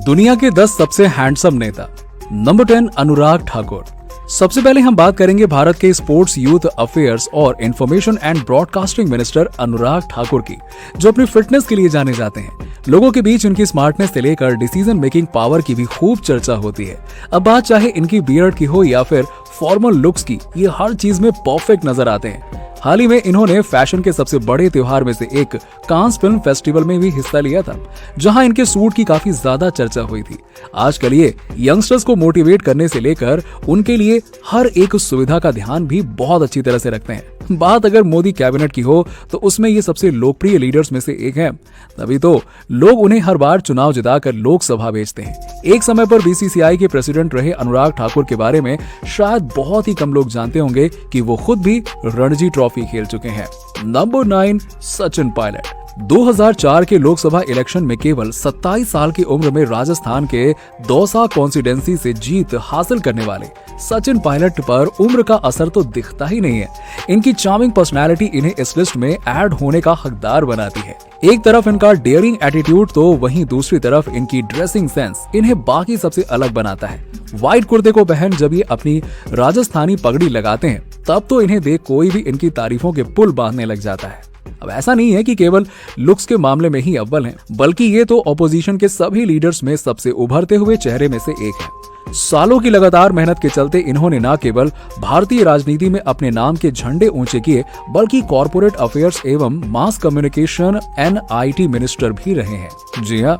दुनिया के 10 सबसे हैंडसम नेता। नंबर 10 अनुराग ठाकुर। सबसे पहले हम बात करेंगे भारत के स्पोर्ट्स, यूथ अफेयर्स और information and broadcasting minister Anurag Thakur की, जो अपनी फिटनेस के लिए जाने जाते हैं। लोगों के बीच इनकी स्मार्टनेस से लेकर डिसीजन मेकिंग पावर की भी खूब चर्चा होती है। अब बात चाहे इनकी बियर्ड की हो या फिर फॉर्मल लुक्स की, ये हर चीज में परफेक्ट नजर आते हैं। हाल ही में इन्होंने फैशन के सबसे बड़े त्योहार में से एक कांस फिल्म फेस्टिवल में भी हिस्सा लिया था, जहां इनके सूट की काफी ज्यादा चर्चा हुई थी। आजकल ये यंगस्टर्स को मोटिवेट करने से लेकर उनके लिए हर एक सुविधा का ध्यान भी बहुत अच्छी तरह से रखते हैं। बात अगर मोदी कैबिनेट की हो तो उसमें ये सबसे लोकप्रिय लीडर्स में से एक है, तभी तो लोग उन्हें हर बार चुनाव जिताकर लोकसभा भेजते हैं। एक समय पर बीसीसीआई के प्रेसिडेंट रहे अनुराग ठाकुर के बारे में शायद बहुत ही कम लोग जानते होंगे कि वो खुद भी रणजी ट्रॉफी खेल चुके हैं। नंबर 9 सचिन पायलट। 2004 के लोकसभा इलेक्शन में केवल 27 साल की उम्र में राजस्थान के दौसा कॉन्स्टिट्यूएंसी से जीत हासिल करने वाले सचिन पायलट पर उम्र का असर तो दिखता ही नहीं है। इनकी चार्मिंग पर्सनैलिटी इन्हें इस लिस्ट में ऐड होने का हकदार बनाती है। एक तरफ इनका डेयरिंग एटीट्यूड तो वहीं दूसरी तरफ इनकी ड्रेसिंग सेंस इन्हें बाकी सबसे अलग बनाता है। व्हाइट कुर्ते को पहन जब ये अपनी राजस्थानी पगड़ी लगाते हैं, तब तो इन्हें देख कोई भी इनकी तारीफों के पुल बांधने लग जाता है। अब ऐसा नहीं है कि केवल लुक्स के मामले में ही अव्वल हैं, बल्कि ये तो ऑपोजिशन के सभी लीडर्स में सबसे उभरते हुए चेहरे में से एक है। सालों की लगातार मेहनत के चलते इन्होंने न केवल भारतीय राजनीति में अपने नाम के झंडे ऊंचे किए, बल्कि कॉर्पोरेट अफेयर्स एवं मास कम्युनिकेशन NIT मिनिस्टर भी रहे हैं। जी हाँ,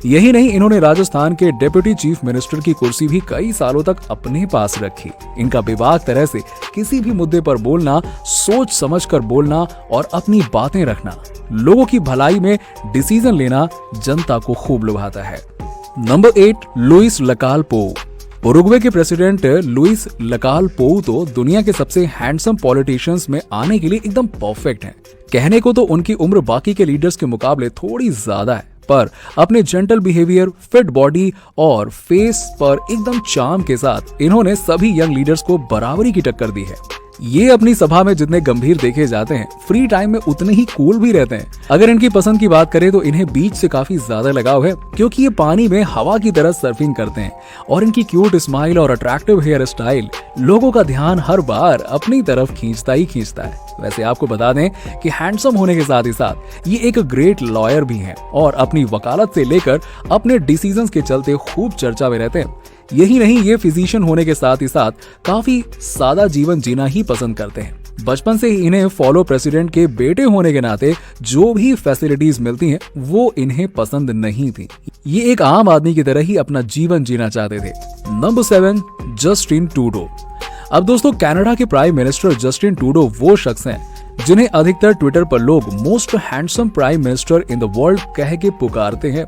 यही नहीं, इन्होंने राजस्थान के डिप्टी चीफ मिनिस्टर की कुर्सी भी कई सालों तक अपने पास रखी। इनका बेबाक तरह से किसी भी मुद्दे पर बोलना, सोच समझकर बोलना और अपनी बातें रखना, लोगों की भलाई में डिसीजन लेना जनता को खूब लुभाता है। Number 8 Luis Lacalle Pou. Uruguay के प्रेसिडेंट लुइस लकाल पोउ तो दुनिया के सबसे हैंडसम पॉलिटिशियंस में आने के लिए एकदम परफेक्ट हैं। कहने को तो उनकी उम्र बाकी के लीडर्स के मुकाबले थोड़ी ज्यादा है, पर अपने जेंटल बिहेवियर, फिट बॉडी और फेस पर एकदम चार्म के साथ इन्होंने सभी यंग लीडर्स को बराबरी की टक्कर दी है। ये अपनी सभा में जितने गंभीर देखे जाते हैं, फ्री टाइम में उतने ही कूल भी रहते हैं। अगर इनकी पसंद की बात करें तो इन्हें बीच से काफी ज्यादा लगाव है, क्योंकि ये पानी में हवा की तरह सर्फिंग करते हैं और इनकी क्यूट स्माइल और अट्रैक्टिव हेयर स्टाइल लोगों का ध्यान हर बार अपनी तरफ खींचता ही खींचता है। वैसे आपको बता दें कि हैंडसम होने के साथ ही साथ ये एक ग्रेट लॉयर भी हैं और अपनी वकालत से लेकर अपने डिसीजंस के चलते खूब चर्चा में रहते हैं। यही नहीं, ये फिजिशियन होने के साथ ही साथ काफी सादा जीवन जीना ही पसंद करते हैं। बचपन से ही इन्हें फॉलो प्रेसिडेंट के बेटे होने के नाते जो भी फैसिलिटीज मिलती हैं, वो इन्हें पसंद नहीं थी। ये एक आम आदमी की तरह ही अपना जीवन जीना चाहते थे। Number 7 Justin Trudeau. अब दोस्तों, कनाडा के प्राइम मिनिस्टर जस्टिन ट्रूडो वो शख्स हैं जिन्हें अधिकतर ट्विटर पर लोग most handsome prime minister in the world कह के पुकारते हैं।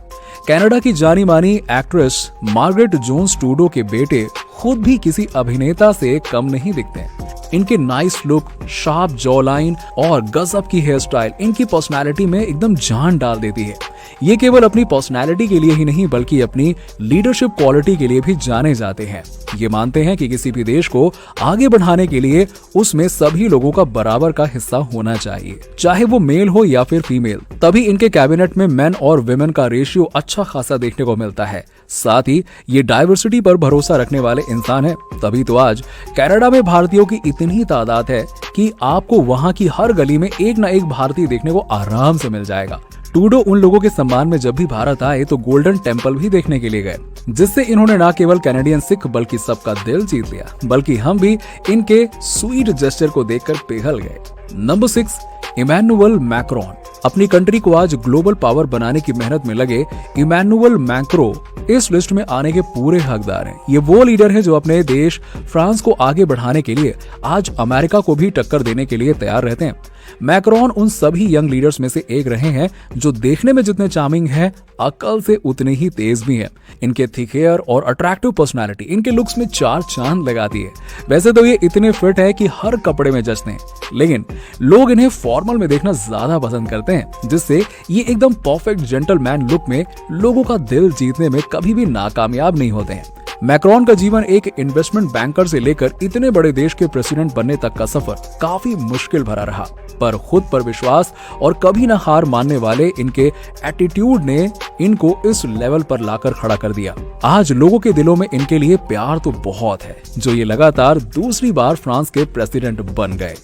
कनाडा की जानी मानी एक्ट्रेस मार्गरेट जोन्स ट्रूडो के बेटे खुद भी किसी अभिनेता से कम नहीं दिखते हैं। इनके nice look, sharp jaw line और गजब की हेयर स्टाइल इनकी पर्सनालिटी में एकदम जान डाल देती है। ये केवल अपनी पर्सनालिटी के लिए ही नहीं, बल्कि अपनी लीडरशिप क्वालिटी के लिए भी जाने जाते हैं। ये मानते हैं कि किसी भी देश को आगे बढ़ाने के लिए उसमें सभी लोगों का बराबर का हिस्सा होना चाहिए, चाहे वो मेल हो या फिर फीमेल। तभी इनके कैबिनेट में मेन और विमेन का रेशियो अच्छा खासा देखने को मिलता है। साथ ही ये डाइवर्सिटी पर भरोसा रखने वाले इंसान है। तभी तो आज कनाडा में भारतीयों की इतनी तादाद है कि आपको वहां की हर गली में एक न एक भारतीय देखने को आराम से मिल जाएगा। ट्रूडो उन लोगों के सम्मान में जब भी भारत आए तो गोल्डन टेम्पल भी देखने के लिए गए, जिससे इन्होंने न केवल कैनेडियन सिख बल्कि सबका दिल जीत लिया, बल्कि हम भी इनके स्वीट जेस्चर को देखकर पिघल गए। Number 6 Emmanuel Macron. अपनी कंट्री को आज ग्लोबल पावर बनाने की मेहनत में लगे इमैनुअल मैक्रो इस लिस्ट में आने के पूरे हकदार हैं। ये वो लीडर है जो अपने देश फ्रांस को आगे बढ़ाने के लिए आज अमेरिका को भी टक्कर देने के लिए तैयार रहते हैं। मैक्रोन उन सभी यंग लीडर्स में से एक रहे हैं जो देखने में जितने चार्मिंग है, अकल से उतने ही तेज भी हैं। इनके थिक हेयर और अट्रैक्टिव पर्सनालिटी इनके लुक्स में 4 चांद लगाती है। वैसे तो ये इतने फिट है कि हर कपड़े में जचते हैं, लेकिन लोग इन्हें फॉर्मल में देखना ज्यादा पसंद करते हैं, जिससे ये एकदम परफेक्ट जेंटलमैन लुक में लोगों का दिल जीतने में कभी भी नाकामयाब नहीं होते हैं। मैक्रोन का जीवन एक इन्वेस्टमेंट बैंकर से लेकर इतने बड़े देश के प्रेसिडेंट बनने तक का सफर काफी मुश्किल भरा रहा, पर खुद पर विश्वास और कभी ना हार मानने वाले इनके एटीट्यूड ने इनको इस लेवल पर लाकर खड़ा कर दिया। आज लोगों के दिलों में इनके लिए प्यार तो बहुत है, जो ये लगातार दूसरी बार फ्रांस के प्रेसिडेंट बन गए।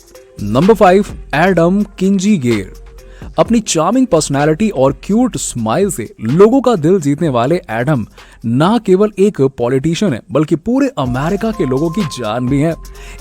Number 5, Adam Kinzinger. अपनी चार्मिंग पर्सनालिटी और क्यूट स्माइल से लोगों का दिल जीतने वाले एडम ना केवल एक पॉलिटिशियन है, बल्कि पूरे अमेरिका के लोगों की जान भी है।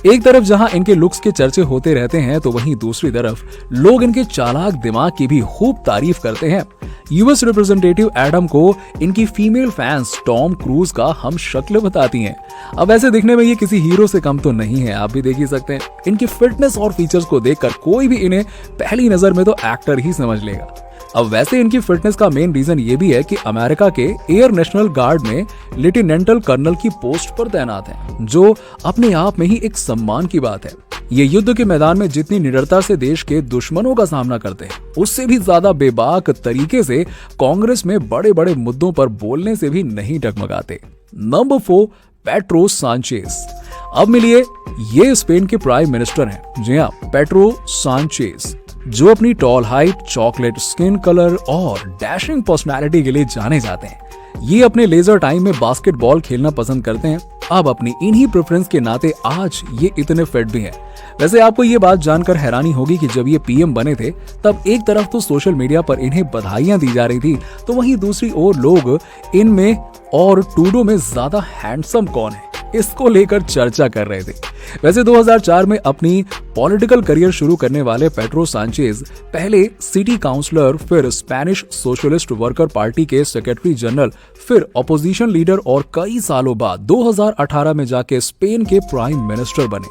एक तरफ जहां इनके लुक्स के चर्चे होते रहते हैं, तो वहीं दूसरी तरफ लोग इनके चालाक दिमाग की भी खूब तारीफ करते हैं। यूएस रिप्रेजेंटेटिव एडम को इनकी फीमेल फैंस टॉम क्रूज का हम शक्ल बताती हैं। अब ऐसे दिखने में ये किसी हीरो से कम तो नहीं है, आप भी देख ही सकते हैं। इनकी फिटनेस और फीचर्स को देखकर कोई भी इन्हें पहली नजर में तो एक्टर ही समझ लेगा। अब वैसे इनकी फिटनेस का मेन रीजन ये भी है कि अमेरिका के एयर नेशनल गार्ड में लेफ्टिनेंटल कर्नल की पोस्ट पर तैनात हैं, जो अपने आप में ही एक सम्मान की बात है। ये युद्ध के मैदान में जितनी निडरता से देश के दुश्मनों का सामना करते हैं, उससे भी ज्यादा बेबाक तरीके से कांग्रेस में बड़े बड़े मुद्दों पर बोलने से भी नहीं डगमगाते। Number 4, Pedro Sanchez. अब मिलिए, ये स्पेन के प्राइम मिनिस्टर हैं। जी हाँ, पेड्रो सांचेज, जो अपनी tall height, chocolate skin colour और डैशिंग पर्सनालिटी के लिए जाने जाते हैं। ये अपने लेजर टाइम में बास्केटबॉल खेलना पसंद करते हैं। अब अपनी इन्हीं प्रेफरेंस के नाते आज ये इतने फिट भी हैं। वैसे आपको ये बात जानकर हैरानी होगी कि जब ये पीएम बने थे, तब एक तरफ तो सोशल मीडिया पर इन्हें बधाइयां दी जा रही थी, तो वहीं दूसरी ओर लोग इनमें और टूडो में ज्यादा हैंडसम कौन है, इसको लेकर चर्चा कर रहे थे। वैसे 2004 में अपनी पॉलिटिकल करियर शुरू करने वाले पेड्रो सांचेज पहले सिटी काउंसलर, फिर स्पेनिश सोशलिस्ट वर्कर पार्टी के सेक्रेटरी जनरल, फिर अपोजिशन लीडर और कई सालों बाद 2018 में जाके स्पेन के प्राइम मिनिस्टर बने।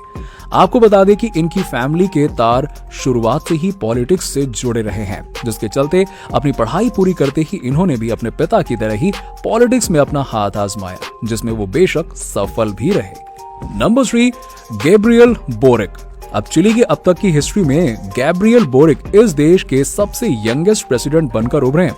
आपको बता दें कि इनकी फैमिली के तार शुरुआत से ही पॉलिटिक्स से जुड़े रहे हैं, जिसके चलते अपनी पढ़ाई पूरी करते ही इन्होंने भी अपने पिता की तरह ही पॉलिटिक्स में अपना हाथ आजमाया, जिसमें वो बेशक सफल भी रहे। Number 3, Gabriel boric. अब चिली की अब तक की हिस्ट्री में गैब्रियल बोरिक इस देश के सबसे यंगेस्ट प्रेसिडेंट बनकर उभरे हैं।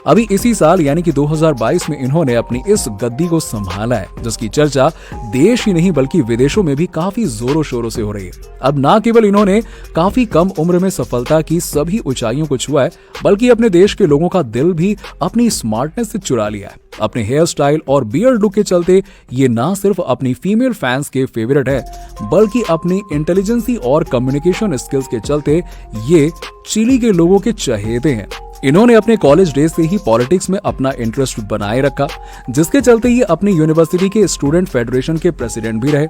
अभी इसी साल यानी कि 2022 में इन्होंने अपनी इस गद्दी को संभाला है, जिसकी चर्चा देश ही नहीं बल्कि विदेशों में भी काफी जोरों शोरों से हो रही है। अब ना केवल इन्होंने काफी कम उम्र में सफलता की सभी ऊंचाइयों को छुआ है, बल्कि अपने देश के लोगों का दिल भी अपनी स्मार्टनेस से चुरा लिया है। अपने हेयर स्टाइल और बियर्ड लुक के चलते ये ना सिर्फ अपनी फीमेल फैंस के फेवरेट है, बल्कि अपनी इंटेलिजेंसी और कम्युनिकेशन स्किल्स के चलते ये चिली के लोगों के चहेते हैं। इन्होंने अपने कॉलेज डेज से ही पॉलिटिक्स में अपना इंटरेस्ट बनाए रखा, जिसके चलते ये अपनी यूनिवर्सिटी के स्टूडेंट फेडरेशन के प्रेसिडेंट भी रहे।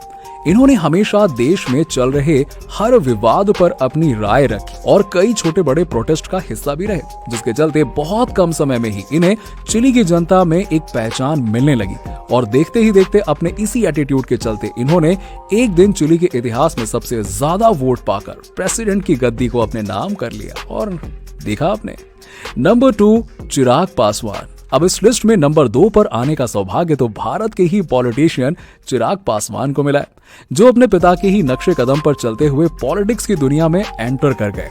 इन्होंने हमेशा देश में चल रहे हर विवाद पर अपनी राय रखी और कई छोटे बड़े प्रोटेस्ट का हिस्सा भी रहे, जिसके चलते बहुत कम समय में ही इन्हें चिली की जनता में एक पहचान मिलने लगी। और देखते ही देखते अपने इसी एटीट्यूड के चलते इन्होंने एक दिन चिली के इतिहास में सबसे ज्यादा वोट पाकर प्रेसिडेंट की गद्दी को अपने नाम कर लिया। और देखा आपने। नंबर 2, चिराग पासवान। अब इस लिस्ट में नंबर 2 पर आने का सौभाग्य तो भारत के ही पॉलिटिशियन चिराग पासवान को मिला है, जो अपने पिता के ही नक्शे कदम पर चलते हुए पॉलिटिक्स की दुनिया में एंटर कर गए।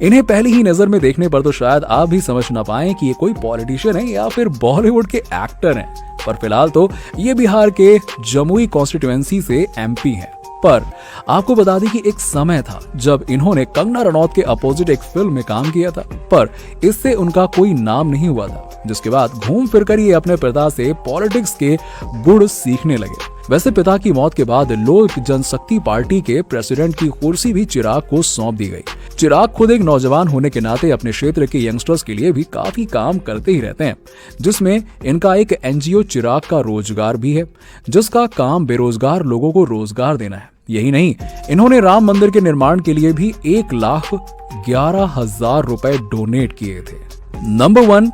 इन्हें पहली ही नजर में देखने पर तो शायद आप भी समझ ना पाएं कि ये कोई पॉलिटिशियन है या फिर बॉलीवुड के एक्टर हैं, पर फिलहाल तो ये बिहार के जमुई कॉन्स्टिट्यूएंसी से एमपी हैं। पर आपको बता दें कि एक समय था जब इन्होंने कंगना रनौत के अपोजिट एक फिल्म में काम किया था, पर इससे उनका कोई नाम नहीं हुआ था, जिसके बाद घूम फिरकर ये अपने पिता से पॉलिटिक्स के गुण सीखने लगे। वैसे पिता की मौत के बाद लोक जनशक्ति पार्टी के प्रेसिडेंट की कुर्सी भी चिराग को सौंप दी गई। चिराग खुद एक नौजवान होने के नाते अपने क्षेत्र के यंगस्टर्स के लिए भी काफी काम करते ही रहते हैं, जिसमें इनका एक एनजीओ चिराग का रोजगार भी है, जिसका काम बेरोजगार लोगों को रोजगार देना है। यही नहीं, इन्होंने राम मंदिर के निर्माण के लिए भी 1,11,000 रुपए डोनेट किए थे। Number 1,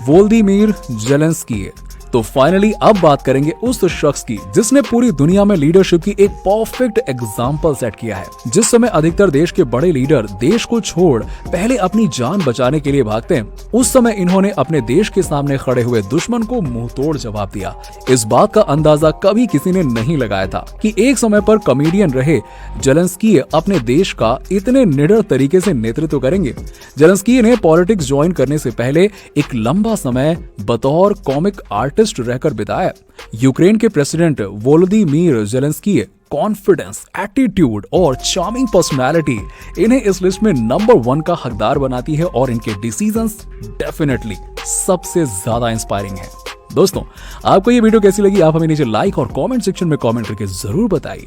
Volodymyr Zelensky. तो फाइनली अब बात करेंगे उस शख्स की जिसने पूरी दुनिया में लीडरशिप की एक परफेक्ट एग्जांपल सेट किया है। जिस समय अधिकतर देश के बड़े लीडर देश को छोड़ पहले अपनी जान बचाने के लिए भागते हैं, उस समय इन्होंने अपने देश के सामने खड़े हुए दुश्मन को मुंहतोड़ जवाब दिया। इस बात का अंदाजा कभी किसी ने नहीं लगाया था कि एक समय पर कॉमेडियन रहे जेलेंस्की अपने देश का इतने निडर तरीके से नेतृत्व करेंगे। जेलेंस्की ने पॉलिटिक्स ज्वाइन करने से पहले एक लंबा समय बतौर कॉमिक आर्टिस्ट आर्टिस्ट रहकर बिताया। यूक्रेन के president Volodymyr Zelensky confidence, attitude और चार्मिंग पर्सनालिटी इन्हें इस लिस्ट में नंबर 1 का हकदार बनाती है और इनके डिसीजंस डेफिनेटली सबसे ज्यादा इंस्पायरिंग है। दोस्तों, आपको ये वीडियो कैसी लगी आप हमें नीचे लाइक और कमेंट सेक्शन में कमेंट करके जरूर बताइए।